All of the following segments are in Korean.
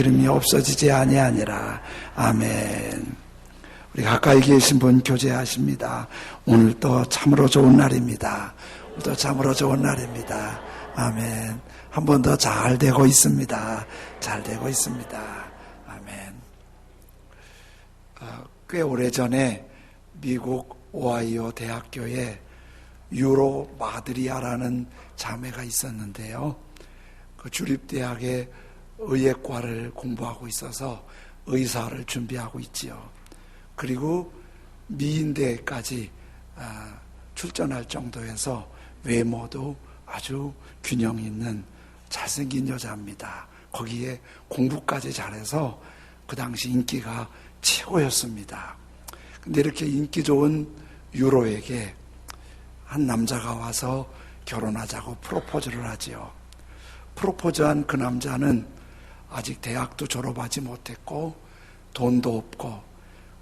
기름이 없어지지 아니하니라. 아멘. 우리 가까이 계신 분 교제하십니다. 오늘도 참으로 좋은 날입니다. 오늘도 참으로 좋은 날입니다. 아멘. 한 번 더 잘 되고 있습니다. 잘 되고 있습니다. 아멘. 꽤 오래전에 미국 오하이오 대학교에 유로 마드리아라는 자매가 있었는데요. 그 주립대학의 의예과를 공부하고 있어서 의사를 준비하고 있지요. 그리고 미인대까지 출전할 정도에서 외모도 아주 균형 있는 잘생긴 여자입니다. 거기에 공부까지 잘해서 그 당시 인기가 최고였습니다. 근데 이렇게 인기 좋은 유로에게 한 남자가 와서 결혼하자고 프로포즈를 하지요. 프로포즈한 그 남자는 아직 대학도 졸업하지 못했고 돈도 없고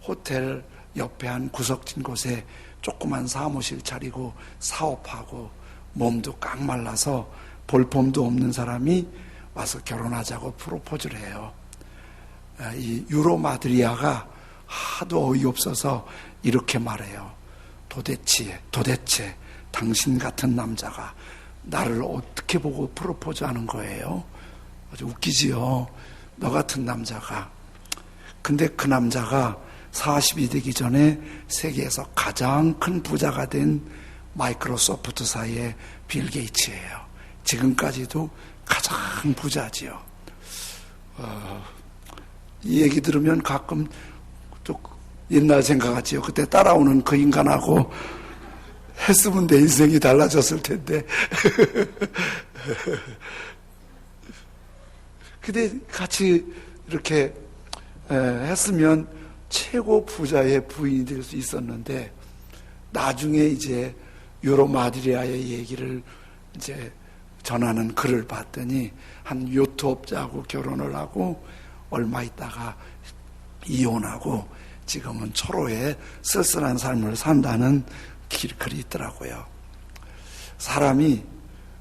호텔 옆에 한 구석진 곳에 조그만 사무실 차리고 사업하고 몸도 깡말라서 볼품도 없는 사람이 와서 결혼하자고 프로포즈를 해요. 이 유로 마드리아가 하도 어이없어서 이렇게 말해요. 도대체 당신 같은 남자가 나를 어떻게 보고 프로포즈 하는 거예요? 아주 웃기지요. 너 같은 남자가. 근데 그 남자가 40이 되기 전에 세계에서 가장 큰 부자가 된 마이크로소프트사의 빌 게이츠예요. 지금까지도 가장 부자지요. 이 얘기 들으면 가끔 또 옛날 생각하지요. 그때 따라오는 그 인간하고 했으면 내 인생이 달라졌을 텐데. 근데 같이 이렇게 했으면 최고 부자의 부인이 될 수 있었는데, 나중에 이제 유로 마드리아의 얘기를 이제 전하는 글을 봤더니 한 요트업자하고 결혼을 하고 얼마 있다가 이혼하고 지금은 초로에 쓸쓸한 삶을 산다는 글이 있더라고요. 사람이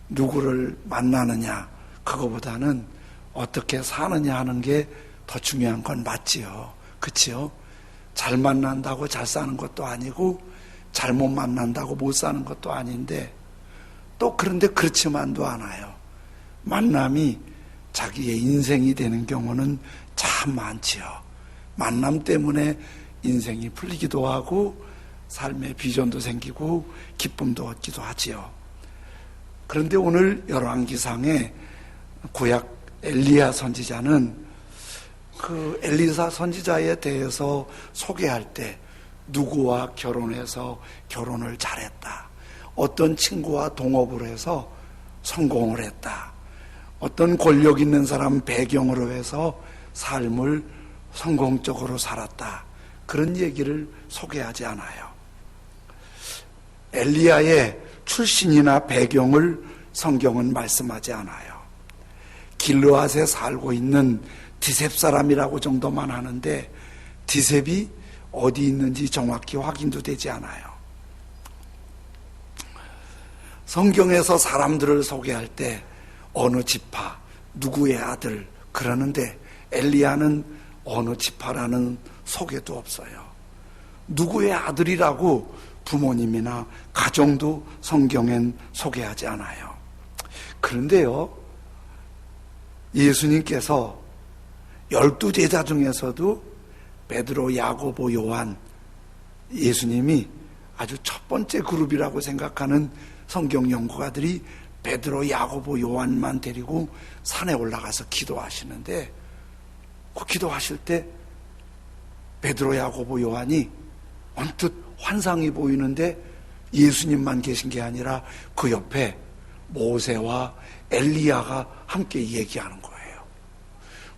누구를 만나느냐, 그거보다는 어떻게 사느냐 하는 게 더 중요한 건 맞지요. 그치요? 잘 만난다고 잘 사는 것도 아니고 잘못 만난다고 못 사는 것도 아닌데, 또 그런데 그렇지만도 않아요. 만남이 자기의 인생이 되는 경우는 참 많지요. 만남 때문에 인생이 풀리기도 하고 삶의 비전도 생기고 기쁨도 얻기도 하지요. 그런데 오늘 열왕기상에 구약 엘리야 선지자는 그 엘리사 선지자에 대해서 소개할 때 누구와 결혼해서 결혼을 잘했다, 어떤 친구와 동업을 해서 성공을 했다, 어떤 권력 있는 사람 배경으로 해서 삶을 성공적으로 살았다, 그런 얘기를 소개하지 않아요. 엘리야의 출신이나 배경을 성경은 말씀하지 않아요. 길르앗에 살고 있는 디셉 사람이라고 정도만 하는데 디셉이 어디 있는지 정확히 확인도 되지 않아요. 성경에서 사람들을 소개할 때 어느 지파, 누구의 아들 그러는데 엘리야는 어느 지파라는 소개도 없어요. 누구의 아들이라고 부모님이나 가정도 성경엔 소개하지 않아요. 그런데요, 예수님께서 12제자 중에서도 베드로, 야고보, 요한, 예수님이 아주 첫 번째 그룹이라고 생각하는 성경 연구가들이 베드로, 야고보, 요한만 데리고 산에 올라가서 기도하시는데, 그 기도하실 때 베드로, 야고보, 요한이 언뜻 환상이 보이는데 예수님만 계신 게 아니라 그 옆에 모세와 엘리야가 함께 얘기하는 거예요.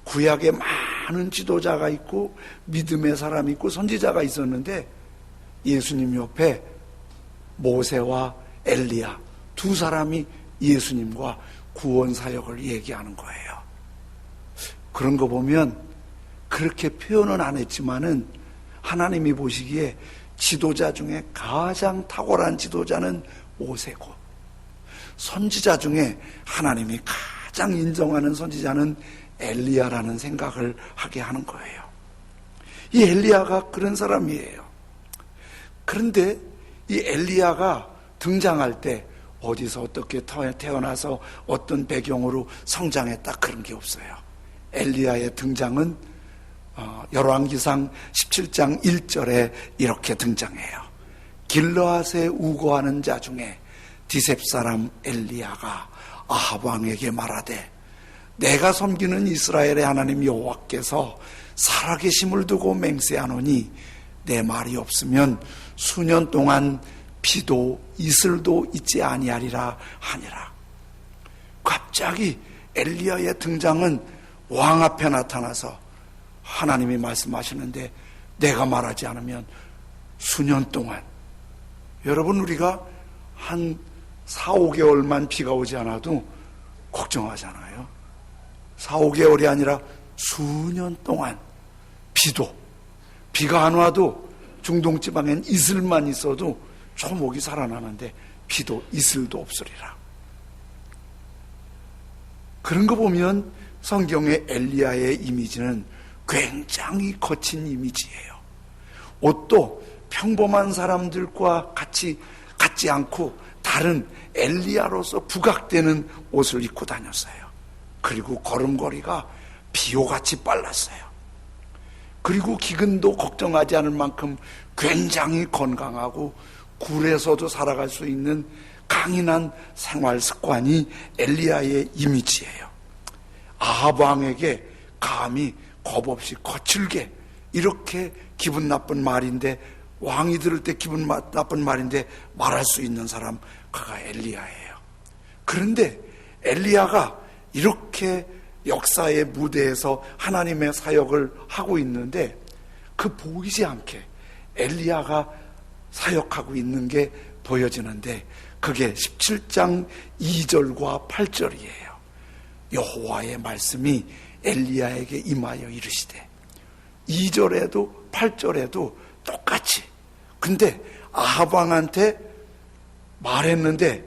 구약에 많은 지도자가 있고 믿음의 사람이 있고 선지자가 있었는데 예수님 옆에 모세와 엘리야 두 사람이 예수님과 구원 사역을 얘기하는 거예요. 그런 거 보면 그렇게 표현은 안 했지만은 하나님이 보시기에 지도자 중에 가장 탁월한 지도자는 모세고, 선지자 중에 하나님이 가장 인정하는 선지자는 엘리야라는 생각을 하게 하는 거예요. 이 엘리야가 그런 사람이에요. 그런데 이 엘리야가 등장할 때 어디서 어떻게 태어나서 어떤 배경으로 성장했다 그런 게 없어요. 엘리야의 등장은 열왕기상 17장 1절에 이렇게 등장해요. 길르앗에 우거하는 자 중에 디셉 사람 엘리야가 아합 왕에게 말하되 내가 섬기는 이스라엘의 하나님 여호와께서 살아계심을 두고 맹세하노니 내 말이 없으면 수년 동안 비도 이슬도 있지 아니하리라 하니라. 갑자기 엘리야의 등장은 왕 앞에 나타나서 하나님이 말씀하시는데 내가 말하지 않으면 수년 동안, 여러분 우리가 한 4, 5개월만 비가 오지 않아도 걱정하잖아요. 4, 5개월이 아니라 수년 동안 비가 안 와도 중동지방엔 이슬만 있어도 초목이 살아나는데 비도 이슬도 없으리라. 그런 거 보면 성경의 엘리야의 이미지는 굉장히 거친 이미지예요. 옷도 평범한 사람들과 같지 않고 다른 엘리야로서 부각되는 옷을 입고 다녔어요. 그리고 걸음걸이가 비호같이 빨랐어요. 그리고 기근도 걱정하지 않을 만큼 굉장히 건강하고 굴에서도 살아갈 수 있는 강인한 생활 습관이 엘리야의 이미지예요. 아합 왕에게 감히 겁없이 거칠게 이렇게 기분 나쁜 말인데, 왕이 들을 때 기분 나쁜 말인데 말할 수 있는 사람, 그가 엘리야예요. 그런데 엘리야가 이렇게 역사의 무대에서 하나님의 사역을 하고 있는데 그 보이지 않게 엘리야가 사역하고 있는 게 보여지는데 그게 17장 2절과 8절이에요. 여호와의 말씀이 엘리야에게 임하여 이르시되, 2절에도 8절에도 똑같이. 근데 아합 왕한테 말했는데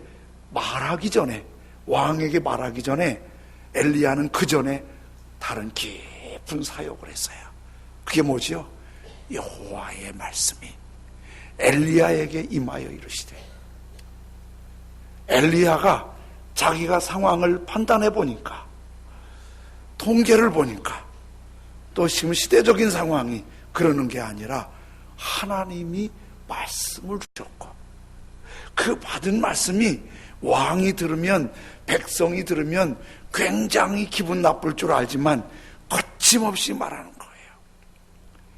말하기 전에, 왕에게 말하기 전에 엘리야는 그 전에 다른 깊은 사역을 했어요. 그게 뭐죠? 여호와의 말씀이 엘리야에게 임하여 이르시되, 엘리야가 자기가 상황을 판단해 보니까, 통계를 보니까, 또 지금 시대적인 상황이 그러는 게 아니라 하나님이 말씀을 주셨고 그 받은 말씀이 왕이 들으면, 백성이 들으면 굉장히 기분 나쁠 줄 알지만 거침없이 말하는 거예요.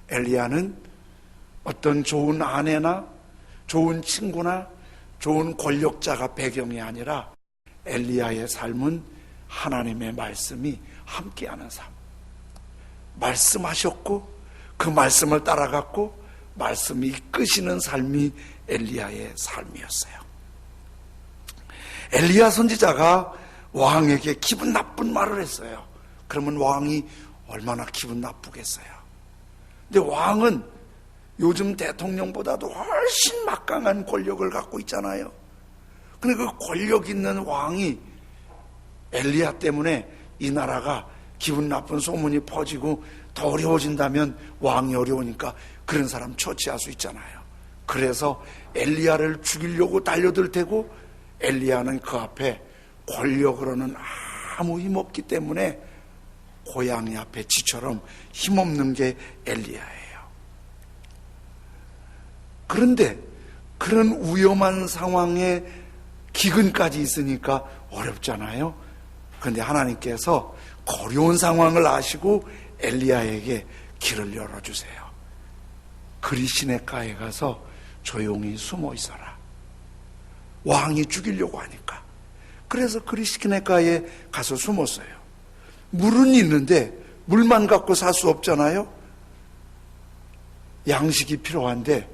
엘리야는 어떤 좋은 아내나 좋은 친구나 좋은 권력자가 배경이 아니라 엘리야의 삶은 하나님의 말씀이 함께하는 삶. 말씀하셨고 그 말씀을 따라갔고 말씀이 이끄시는 삶이 엘리야의 삶이었어요. 엘리야 선지자가 왕에게 기분 나쁜 말을 했어요. 그러면 왕이 얼마나 기분 나쁘겠어요. 근데 왕은 요즘 대통령보다도 훨씬 막강한 권력을 갖고 있잖아요. 근데 그 권력 있는 왕이 엘리야 때문에 이 나라가 기분 나쁜 소문이 퍼지고 더 어려워진다면 왕이 어려우니까 그런 사람 처치할 수 있잖아요. 그래서 엘리야를 죽이려고 달려들 테고 엘리야는 그 앞에 권력으로는 아무 힘없기 때문에 고양이 앞에 쥐처럼 힘없는 게 엘리야예요. 그런데 그런 위험한 상황에 기근까지 있으니까 어렵잖아요. 그런데 하나님께서 어려운 상황을 아시고 엘리야에게 길을 열어주세요. 그리 시내가에 가서 조용히 숨어 있어라. 왕이 죽이려고 하니까. 그래서 그리 시내가에 가서 숨었어요. 물은 있는데 물만 갖고 살 수 없잖아요. 양식이 필요한데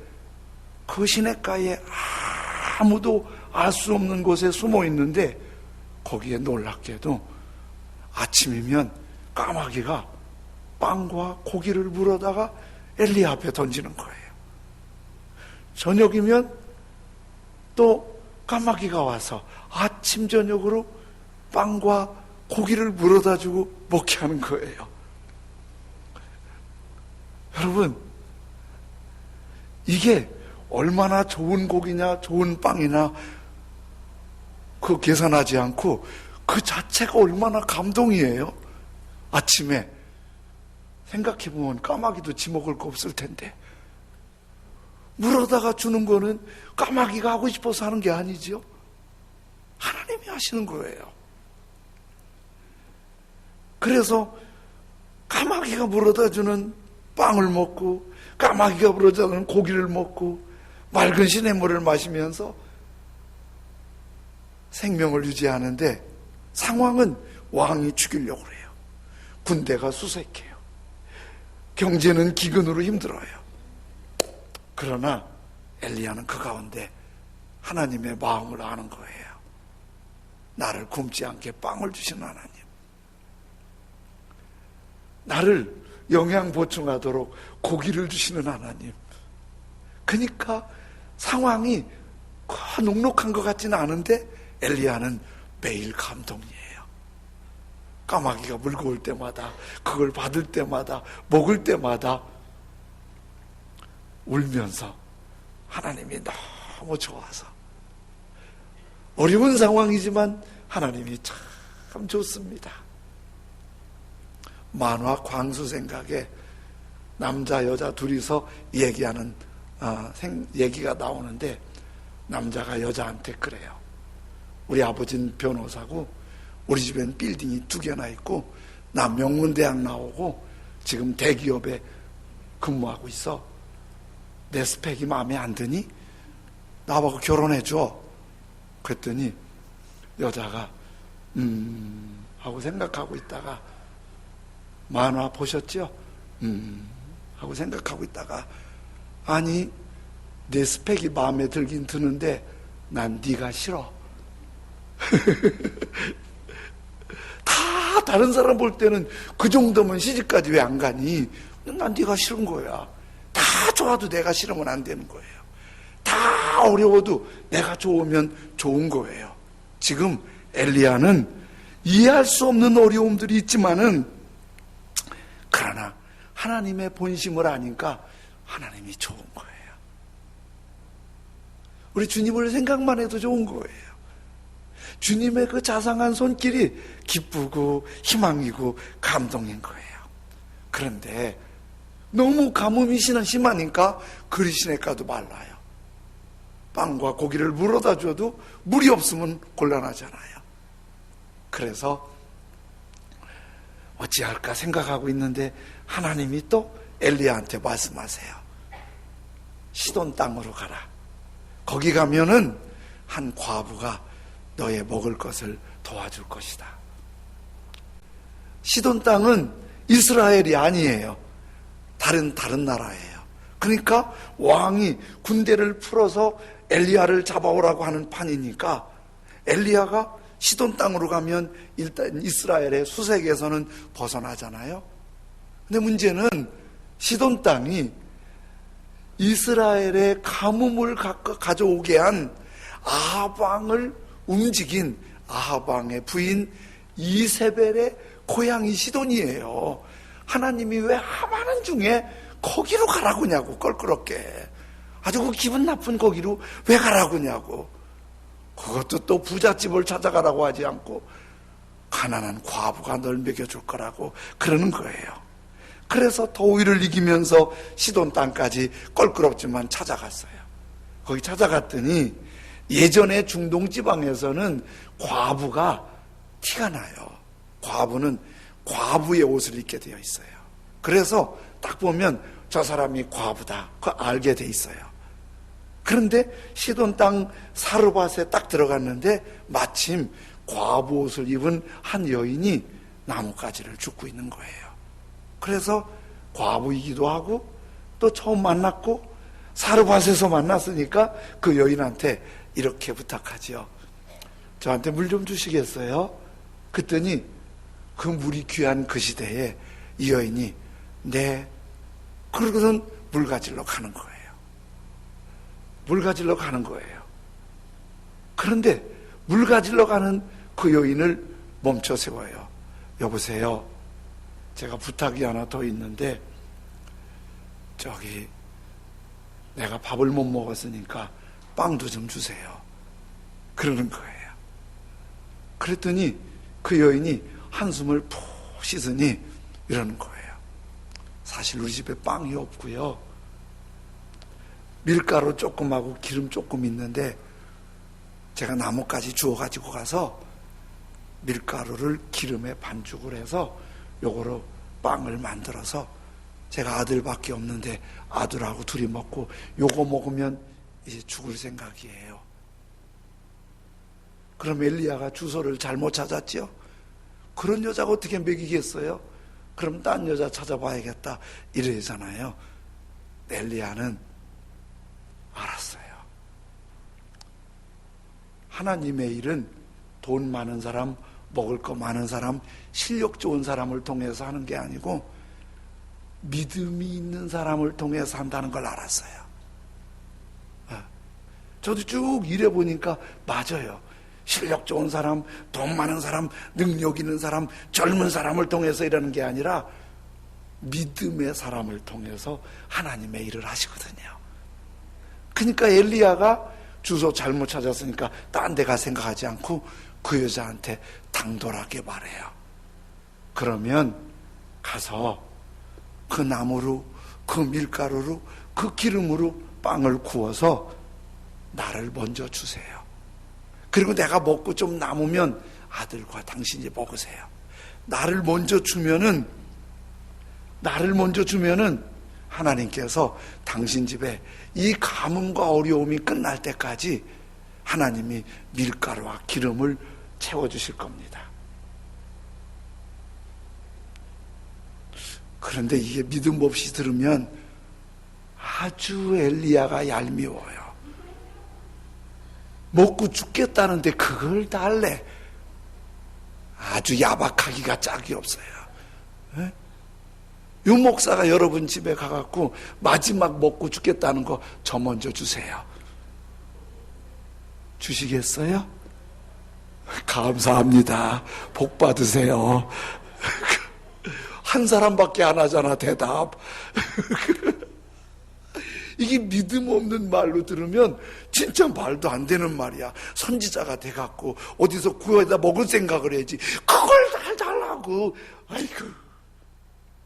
그 시내가에 아무도 알 수 없는 곳에 숨어 있는데 거기에 놀랍게도 아침이면 까마귀가 빵과 고기를 물어다가 엘리야 앞에 던지는 거예요. 저녁이면 또 까마귀가 와서 아침 저녁으로 빵과 고기를 물어다 주고 먹게 하는 거예요. 여러분, 이게 얼마나 좋은 고기냐, 좋은 빵이냐, 그거 계산하지 않고 그 자체가 얼마나 감동이에요. 아침에 생각해보면 까마귀도 지 먹을 거 없을 텐데 물어다가 주는 거는 까마귀가 하고 싶어서 하는 게 아니죠. 하나님이 하시는 거예요. 그래서 까마귀가 물어다 주는 빵을 먹고 까마귀가 물어다 주는 고기를 먹고 맑은 시냇물을 마시면서 생명을 유지하는데, 상황은 왕이 죽이려고 해요. 군대가 수색해요. 경제는 기근으로 힘들어요. 그러나 엘리야는 그 가운데 하나님의 마음을 아는 거예요. 나를 굶지 않게 빵을 주시는 하나님, 나를 영양 보충하도록 고기를 주시는 하나님. 그러니까 상황이 녹록한 것 같지는 않은데 엘리야는 매일 감동이에요. 까마귀가 물고 올 때마다, 그걸 받을 때마다, 먹을 때마다 울면서 하나님이 너무 좋아서, 어려운 상황이지만 하나님이 참 좋습니다. 만화 광수 생각에 남자 여자 둘이서 얘기하는 얘기가 나오는데, 남자가 여자한테 그래요. 우리 아버지는 변호사고 우리 집엔 빌딩이 2개나 있고 나 명문대학 나오고 지금 대기업에 근무하고 있어. 내 스펙이 마음에 안 드니? 나하고 결혼해줘. 그랬더니 여자가 하고 생각하고 있다가, 만화 보셨죠? 하고 생각하고 있다가, 아니 내 스펙이 마음에 들긴 드는데 난 네가 싫어. 다 다른 사람 볼 때는 그 정도면 시집까지 왜 안 가니? 난 네가 싫은 거야. 다 좋아도 내가 싫으면 안 되는 거예요. 다 어려워도 내가 좋으면 좋은 거예요. 지금 엘리야는 이해할 수 없는 어려움들이 있지만은, 그러나 하나님의 본심을 아니까 하나님이 좋은 거예요. 우리 주님을 생각만 해도 좋은 거예요. 주님의 그 자상한 손길이 기쁘고 희망이고 감동인 거예요. 그런데 너무 가뭄이 심하니까 그리 시냇가도 말라요. 빵과 고기를 물어다 줘도 물이 없으면 곤란하잖아요. 그래서 어찌할까 생각하고 있는데 하나님이 또 엘리야한테 말씀하세요. 시돈 땅으로 가라. 거기 가면은 한 과부가 너의 먹을 것을 도와줄 것이다. 시돈 땅은 이스라엘이 아니에요. 다른 나라예요. 그러니까 왕이 군대를 풀어서 엘리야를 잡아오라고 하는 판이니까, 엘리야가 시돈 땅으로 가면 일단 이스라엘의 수색에서는 벗어나잖아요. 근데 문제는 시돈 땅이 이스라엘의 가뭄을 가져오게 한 아합 왕을 움직인 아합 왕의 부인 이세벨의 고향이 시돈이에요. 하나님이 왜 하마는 중에 거기로 가라고냐고, 껄끄럽게 아주 그 기분 나쁜 거기로 왜 가라고냐고. 그것도 또 부잣집을 찾아가라고 하지 않고 가난한 과부가 널 먹여줄 거라고 그러는 거예요. 그래서 더위를 이기면서 시돈 땅까지 껄끄럽지만 찾아갔어요. 거기 찾아갔더니 예전에 중동 지방에서는 과부가 티가 나요. 과부는 과부의 옷을 입게 되어 있어요. 그래서 딱 보면 저 사람이 과부다, 그거 알게 돼 있어요. 그런데 시돈 땅 사르밧에 딱 들어갔는데 마침 과부 옷을 입은 한 여인이 나뭇가지를 줍고 있는 거예요. 그래서 과부이기도 하고 또 처음 만났고 사르밧에서 만났으니까 그 여인한테 이렇게 부탁하지요. 저한테 물 좀 주시겠어요? 그랬더니 그 물이 귀한 그 시대에 이 여인이 네, 그러고선 물 가지러 가는 거예요. 물 가지러 가는 거예요. 그런데 물 가지러 가는 그 여인을 멈춰 세워요. 여보세요, 제가 부탁이 하나 더 있는데 저기 내가 밥을 못 먹었으니까 빵도 좀 주세요. 그러는 거예요. 그랬더니 그 여인이 한숨을 푹 쉬더니 이러는 거예요. 사실 우리 집에 빵이 없고요, 밀가루 조금하고 기름 조금 있는데 제가 나뭇가지 주워 가지고 가서 밀가루를 기름에 반죽을 해서 요거로 빵을 만들어서 제가 아들밖에 없는데 아들하고 둘이 먹고 요거 먹으면 이제 죽을 생각이에요. 그럼 엘리야가 주소를 잘못 찾았죠? 그런 여자가 어떻게 먹이겠어요? 그럼 딴 여자 찾아봐야겠다 이러잖아요. 엘리야는 알았어요. 하나님의 일은 돈 많은 사람, 먹을 거 많은 사람, 실력 좋은 사람을 통해서 하는 게 아니고 믿음이 있는 사람을 통해서 한다는 걸 알았어요. 저도 쭉 일해보니까 맞아요. 실력 좋은 사람, 돈 많은 사람, 능력 있는 사람, 젊은 사람을 통해서 일하는 게 아니라 믿음의 사람을 통해서 하나님의 일을 하시거든요. 그러니까 엘리야가 주소 잘못 찾았으니까 딴 데 가 생각하지 않고 그 여자한테 당돌하게 말해요. 그러면 가서 그 나무로, 그 밀가루로, 그 기름으로 빵을 구워서 나를 먼저 주세요. 그리고 내가 먹고 좀 남으면 아들과 당신이 먹으세요. 나를 먼저 주면은 하나님께서 당신 집에 이 가뭄과 어려움이 끝날 때까지 하나님이 밀가루와 기름을 채워주실 겁니다. 그런데 이게 믿음 없이 들으면 아주 엘리야가 얄미워요. 먹고 죽겠다는데 그걸 달래. 아주 야박하기가 짝이 없어요. 에? 유 목사가 여러분 집에 가갖고 마지막 먹고 죽겠다는 거 저 먼저 주세요. 주시겠어요? 감사합니다. 복 받으세요. 한 사람밖에 안 하잖아, 대답. 이게 믿음 없는 말로 들으면 진짜 말도 안 되는 말이야. 선지자가 돼갖고 어디서 구해다 먹을 생각을 해야지. 그걸 잘 달라고.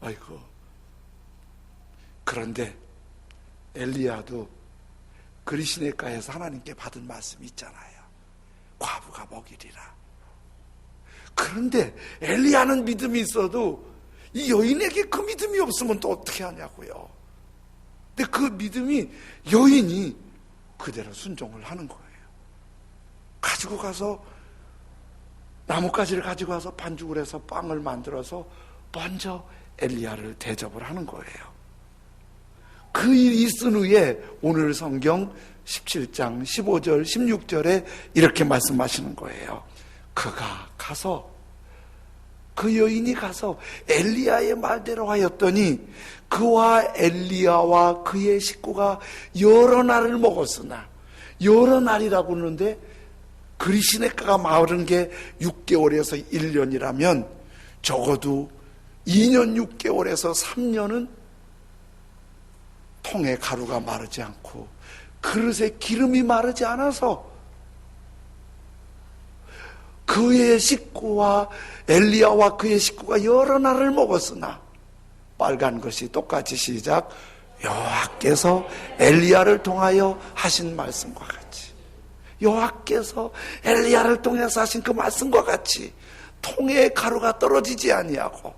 아이고. 그런데 엘리야도 그리시네가에서 하나님께 받은 말씀이 있잖아요. 과부가 먹이리라. 그런데 엘리야는 믿음이 있어도 이 여인에게 그 믿음이 없으면 또 어떻게 하냐고요. 근데 그 믿음이 여인이 그대로 순종을 하는 거예요. 가지고 가서 나뭇가지를 가지고 가서 반죽을 해서 빵을 만들어서 먼저 엘리야를 대접을 하는 거예요. 그 일이 있은 후에 오늘 성경 17장 15절 16절에 이렇게 말씀하시는 거예요. 그 여인이 가서 엘리야의 말대로 하였더니 그와 엘리야와 그의 식구가 여러 날을 먹었으나, 여러 날이라고 하는데 그리시네가가 마른 게 6개월에서 1년이라면 적어도 2년 6개월에서 3년은 통에 가루가 마르지 않고 그릇에 기름이 마르지 않아서 그의 식구와 엘리야와 그의 식구가 여러 날을 먹었으나, 빨간 것이 똑같이 시작, 여호와께서 엘리야를 통하여 하신 말씀과 같이, 여호와께서 엘리야를 통해서 하신 그 말씀과 같이 통에 가루가 떨어지지 아니하고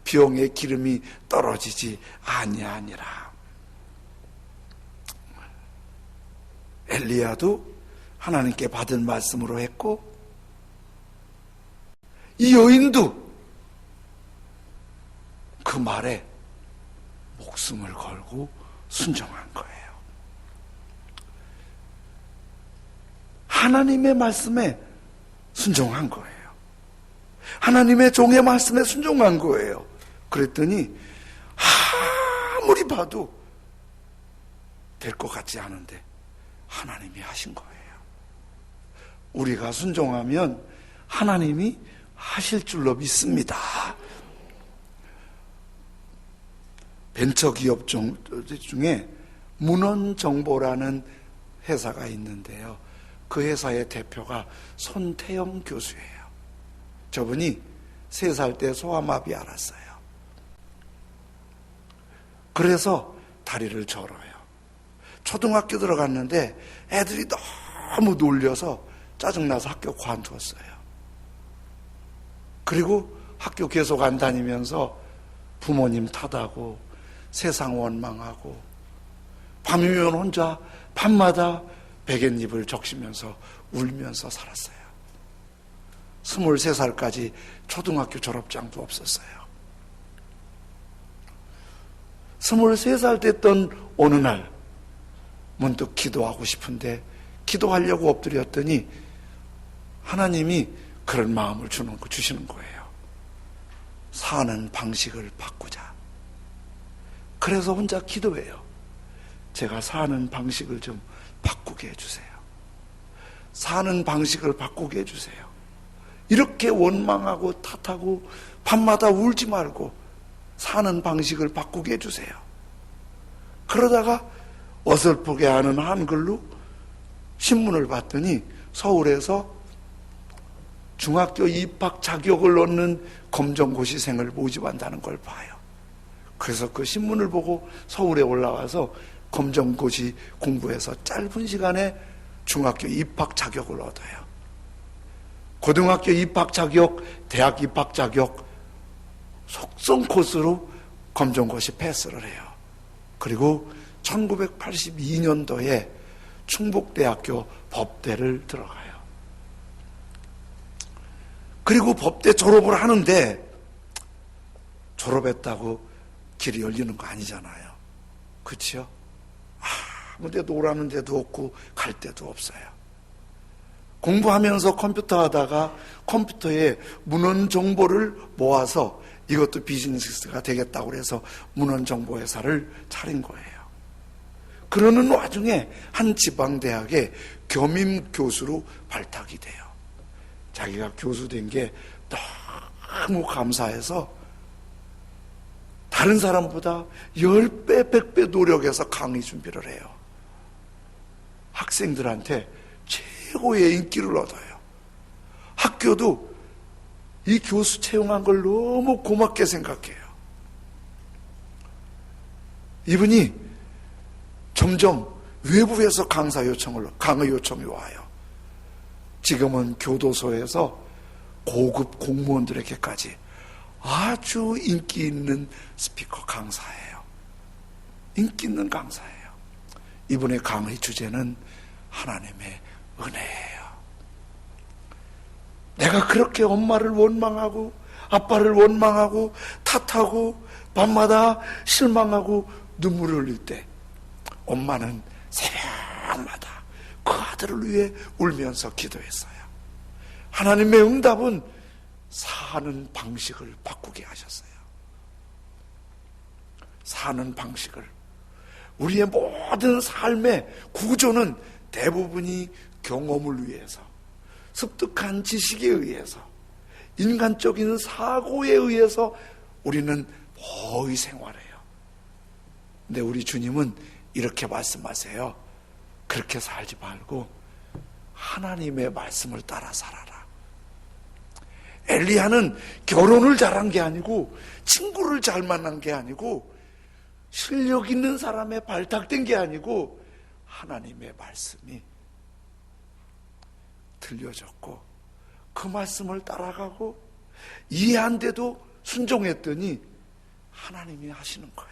병에 기름이 떨어지지 아니하니라. 엘리야도 하나님께 받은 말씀으로 했고 이 여인도 그 말에 목숨을 걸고 순종한 거예요. 하나님의 말씀에 순종한 거예요. 하나님의 종의 말씀에 순종한 거예요. 그랬더니 아무리 봐도 될 것 같지 않은데 하나님이 하신 거예요. 우리가 순종하면 하나님이 하실 줄로 믿습니다. 벤처기업 중에 문헌정보라는 회사가 있는데요. 그 회사의 대표가 손태영 교수예요. 저분이 3살 때 소아마비 앓았어요. 그래서 다리를 절어요. 초등학교 들어갔는데 애들이 너무 놀려서 짜증나서 학교 관두었어요. 그리고 학교 계속 안 다니면서 부모님 탓하고 세상 원망하고 밤이면 혼자 밤마다 베갯잎을 적시면서 울면서 살았어요. 23살까지 초등학교 졸업장도 없었어요. 23살 됐던 어느 날 문득 기도하고 싶은데 기도하려고 엎드렸더니 하나님이 그런 마음을 주시는 거예요. 사는 방식을 바꾸자. 그래서 혼자 기도해요. 제가 사는 방식을 좀 바꾸게 해주세요. 사는 방식을 바꾸게 해주세요. 이렇게 원망하고 탓하고 밤마다 울지 말고 사는 방식을 바꾸게 해주세요. 그러다가 어설프게 하는 한글로 신문을 봤더니 서울에서 중학교 입학 자격을 얻는 검정고시생을 모집한다는 걸 봐요. 그래서 그 신문을 보고 서울에 올라와서 검정고시 공부해서 짧은 시간에 중학교 입학 자격을 얻어요. 고등학교 입학 자격, 대학 입학 자격, 속성 코스로 검정고시 패스를 해요. 그리고 1982년도에 충북대학교 법대를 들어가요. 그리고 법대 졸업을 하는데 졸업했다고 길이 열리는 거 아니잖아요. 그렇죠? 아무 데도 오라는 데도 없고 갈 데도 없어요. 공부하면서 컴퓨터 하다가 컴퓨터에 문헌 정보를 모아서 이것도 비즈니스가 되겠다고 해서 문헌 정보 회사를 차린 거예요. 그러는 와중에 한 지방대학에 겸임 교수로 발탁이 돼요. 자기가 교수 된 게 너무 감사해서 다른 사람보다 10배, 100배 노력해서 강의 준비를 해요. 학생들한테 최고의 인기를 얻어요. 학교도 이 교수 채용한 걸 너무 고맙게 생각해요. 이분이 점점 외부에서 강의 요청이 와요. 지금은 교도소에서 고급 공무원들에게까지 아주 인기 있는 스피커 강사예요. 인기 있는 강사예요. 이분의 강의 주제는 하나님의 은혜예요. 내가 그렇게 엄마를 원망하고 아빠를 원망하고 탓하고 밤마다 실망하고 눈물을 흘릴 때 엄마는 새벽마다 그 아들을 위해 울면서 기도했어요. 하나님의 응답은 사는 방식을 바꾸게 하셨어요. 사는 방식을. 우리의 모든 삶의 구조는 대부분이 경험을 위해서, 습득한 지식에 의해서, 인간적인 사고에 의해서 우리는 거의 생활해요. 근데 우리 주님은 이렇게 말씀하세요. 그렇게 살지 말고 하나님의 말씀을 따라 살아라. 엘리야는 결혼을 잘한 게 아니고 친구를 잘 만난 게 아니고 실력 있는 사람에 발탁된 게 아니고 하나님의 말씀이 들려졌고 그 말씀을 따라가고 이해 안 돼도 순종했더니 하나님이 하시는 거예요.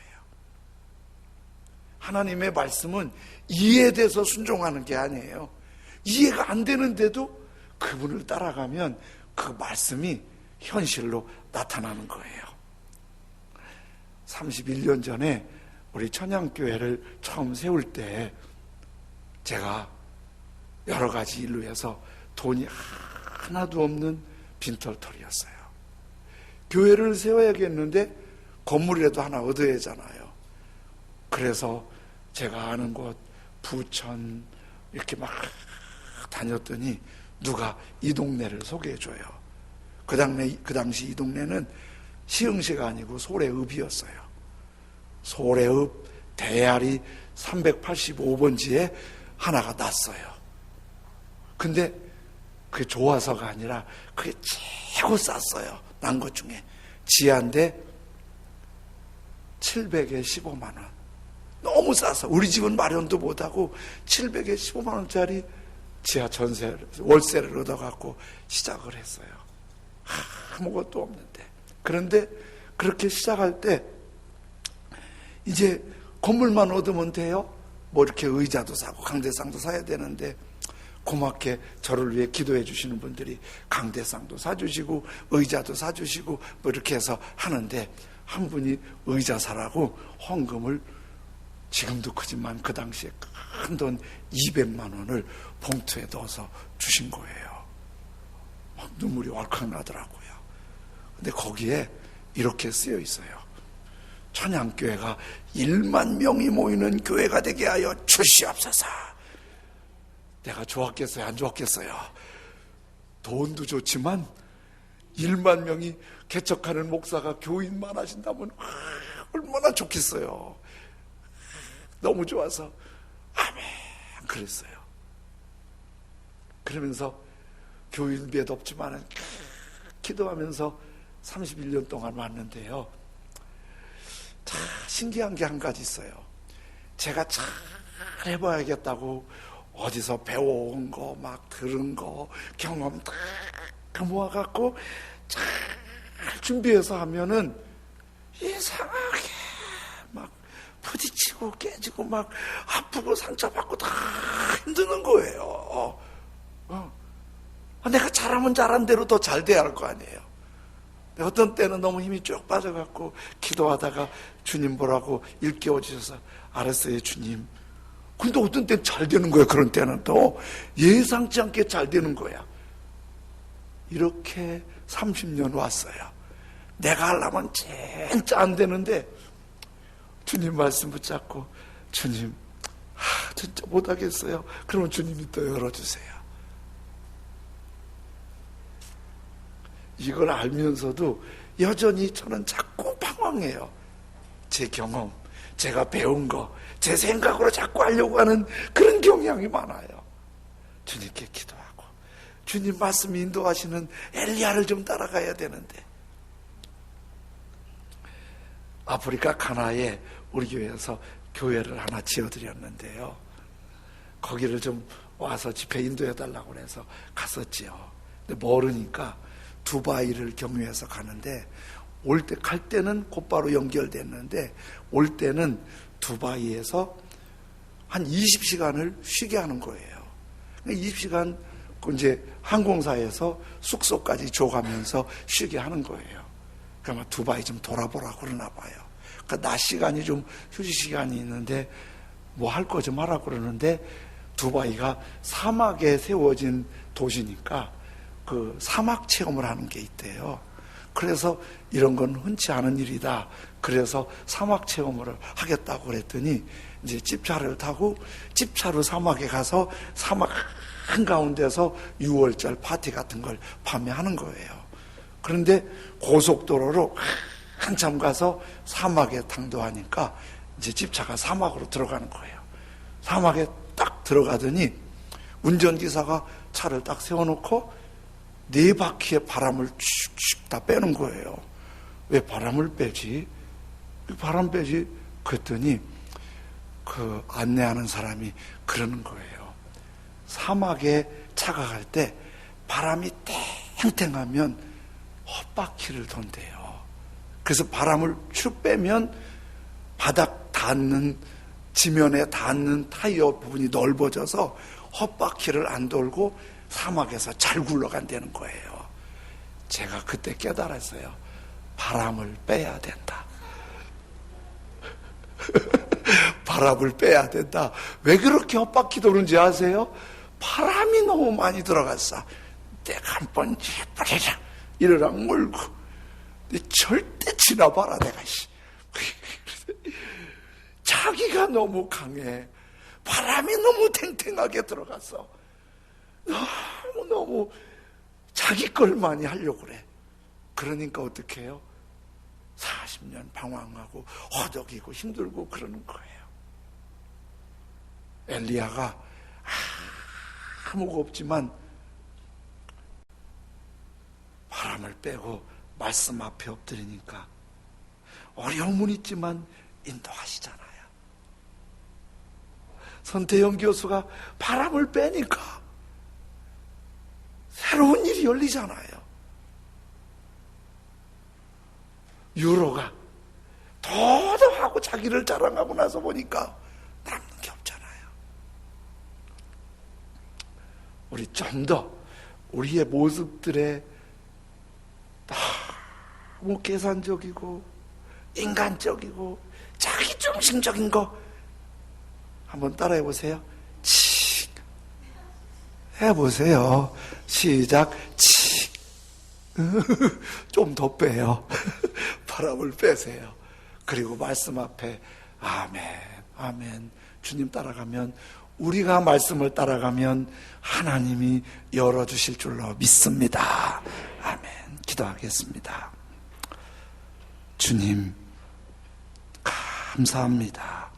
하나님의 말씀은 이해돼서 순종하는 게 아니에요. 이해가 안 되는데도 그분을 따라가면 그 말씀이 현실로 나타나는 거예요. 31년 전에 우리 천양교회를 처음 세울 때 제가 여러 가지 일로 해서 돈이 하나도 없는 빈털털이었어요. 교회를 세워야겠는데 건물이라도 하나 얻어야 하잖아요. 그래서 제가 아는 곳 부천 이렇게 막 다녔더니 누가 이 동네를 소개해줘요. 그 당시 이 동네는 시흥시가 아니고 소래읍이었어요. 소래읍 대야리 385번지에 하나가 났어요. 근데 그게 좋아서가 아니라 그게 최고 쌌어요. 난 것 중에. 지하인데 700에 15만 원. 너무 싸서 우리 집은 마련도 못하고 700에 15만 원짜리 지하 월세를 얻어갖고 시작을 했어요. 아무것도 없는데. 그런데 그렇게 시작할 때 이제 건물만 얻으면 돼요? 뭐 이렇게 의자도 사고 강대상도 사야 되는데, 고맙게 저를 위해 기도해 주시는 분들이 강대상도 사주시고 의자도 사주시고 뭐 이렇게 해서 하는데, 한 분이 의자 사라고 헌금을, 지금도 크지만 그 당시에 큰 돈 200만 원을 봉투에 넣어서 주신 거예요. 막 눈물이 왈칵 나더라고요. 근데 거기에 이렇게 쓰여 있어요. 천양교회가 1만 명이 모이는 교회가 되게 하여 주시옵소서. 내가 좋았겠어요? 안 좋았겠어요? 돈도 좋지만 1만 명이 개척하는 목사가 교인만 하신다면 얼마나 좋겠어요. 너무 좋아서 아멘 그랬어요. 그러면서 교인 몇 없지만 기도하면서 31년 동안 왔는데요, 참 신기한 게 한 가지 있어요. 제가 잘 해봐야겠다고 어디서 배워온 거, 막 들은 거, 경험 다 모아갖고 잘 준비해서 하면은 이상하게 막 부딪히고 깨지고 막 아프고 상처받고 다 힘드는 거예요. 내가 잘하면 잘한 대로 더 잘 돼야 할 거 아니에요. 어떤 때는 너무 힘이 쭉 빠져갖고 기도하다가 주님 보라고 일깨워 주셔서 알았어요 주님. 근데 어떤 때는 잘 되는 거예요. 그런 때는 또 예상치 않게 잘 되는 거야. 이렇게 30년 왔어요. 내가 하려면 진짜 안 되는데 주님 말씀 붙잡고, 주님 진짜 못하겠어요. 그러면 주님이 또 열어주세요. 이걸 알면서도 여전히 저는 자꾸 방황해요. 제 경험, 제가 배운 거, 제 생각으로 자꾸 하려고 하는 그런 경향이 많아요. 주님께 기도하고 주님 말씀 인도하시는 엘리야를 좀 따라가야 되는데, 아프리카 가나에 우리 교회에서 교회를 하나 지어드렸는데요, 거기를 좀 와서 집회 인도해달라고 해서 갔었지요. 근데 모르니까 두바이를 경유해서 가는데, 갈 때는 곧바로 연결됐는데 올 때는 두바이에서 한 20시간을 쉬게 하는 거예요. 20시간 이제 항공사에서 숙소까지 줘가면서 쉬게 하는 거예요. 그러면 두바이 좀 돌아보라고 그러나 봐요. 그러니까 낮 시간이 좀 휴식 시간이 있는데 뭐 할 거 좀 하라고 그러는데, 두바이가 사막에 세워진 도시니까 그 사막 체험을 하는 게 있대요. 그래서 이런 건 흔치 않은 일이다. 그래서 사막 체험을 하겠다고 그랬더니 이제 집차를 타고 집차로 사막에 가서 사막 한가운데서 6월절 파티 같은 걸 밤에 하는 거예요. 그런데 고속도로로 한참 가서 사막에 당도하니까 이제 집차가 사막으로 들어가는 거예요. 사막에 딱 들어가더니 운전기사가 차를 딱 세워놓고 네 바퀴에 바람을 슉슉 다 빼는 거예요. 왜 바람을 빼지? 바람 빼지? 그랬더니 그 안내하는 사람이 그러는 거예요. 사막에 차가 갈 때 바람이 탱탱하면 헛바퀴를 돈대요. 그래서 바람을 쭉 빼면 바닥 닿는, 지면에 닿는 타이어 부분이 넓어져서 헛바퀴를 안 돌고 사막에서 잘 굴러간다는 거예요. 제가 그때 깨달았어요. 바람을 빼야 된다. 바람을 빼야 된다. 왜 그렇게 헛바퀴 도는지 아세요? 바람이 너무 많이 들어갔어. 내가 한번 해버리자 이러랑 몰고, 절대 지나봐라 내가. 자기가 너무 강해. 바람이 너무 탱탱하게 들어갔어. 너무 자기 걸 많이 하려고 그래. 그러니까 어떻게 해요? 40년 방황하고 허덕이고 힘들고 그러는 거예요. 엘리야가 아무것도 없지만 바람을 빼고 말씀 앞에 엎드리니까 어려움은 있지만 인도하시잖아요. 선태영 교수가 바람을 빼니까 새로운 일이 열리잖아요. 유로가 도도하고 자기를 자랑하고 나서 보니까 남는 게 없잖아요. 우리 좀 더 우리의 모습들에 너무 계산적이고 인간적이고 자기중심적인 거 한번 따라해 보세요. 칙 해보세요. 시작. 칙. 좀 더 빼요. 바람을 빼세요. 그리고 말씀 앞에 아멘, 아멘. 주님 따라가면, 우리가 말씀을 따라가면 하나님이 열어주실 줄로 믿습니다. 아멘. 기도하겠습니다. 주님 감사합니다.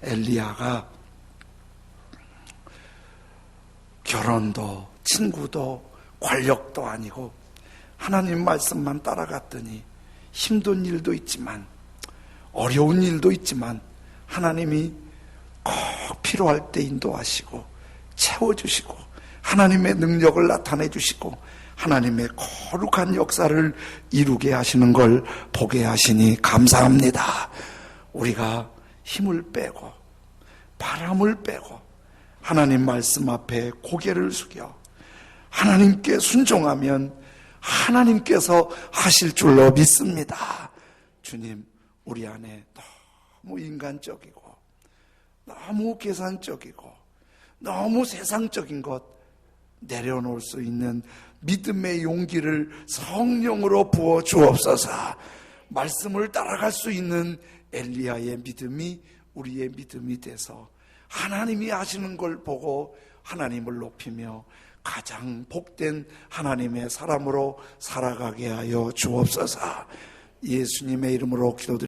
엘리야가 결혼도 친구도 권력도 아니고 하나님 말씀만 따라갔더니 힘든 일도 있지만 어려운 일도 있지만 하나님이 꼭 필요할 때 인도하시고 채워주시고 하나님의 능력을 나타내 주시고 하나님의 거룩한 역사를 이루게 하시는 걸 보게 하시니 감사합니다. 우리가 힘을 빼고 바람을 빼고 하나님 말씀 앞에 고개를 숙여 하나님께 순종하면 하나님께서 하실 줄로 믿습니다. 주님, 우리 안에 너무 인간적이고 너무 계산적이고 너무 세상적인 것 내려놓을 수 있는 믿음의 용기를 성령으로 부어 주옵소서. 말씀을 따라갈 수 있는 엘리야의 믿음이 우리의 믿음이 돼서 하나님이 하시는 걸 보고 하나님을 높이며 가장 복된 하나님의 사람으로 살아가게 하여 주옵소서. 예수님의 이름으로 기도드립니다.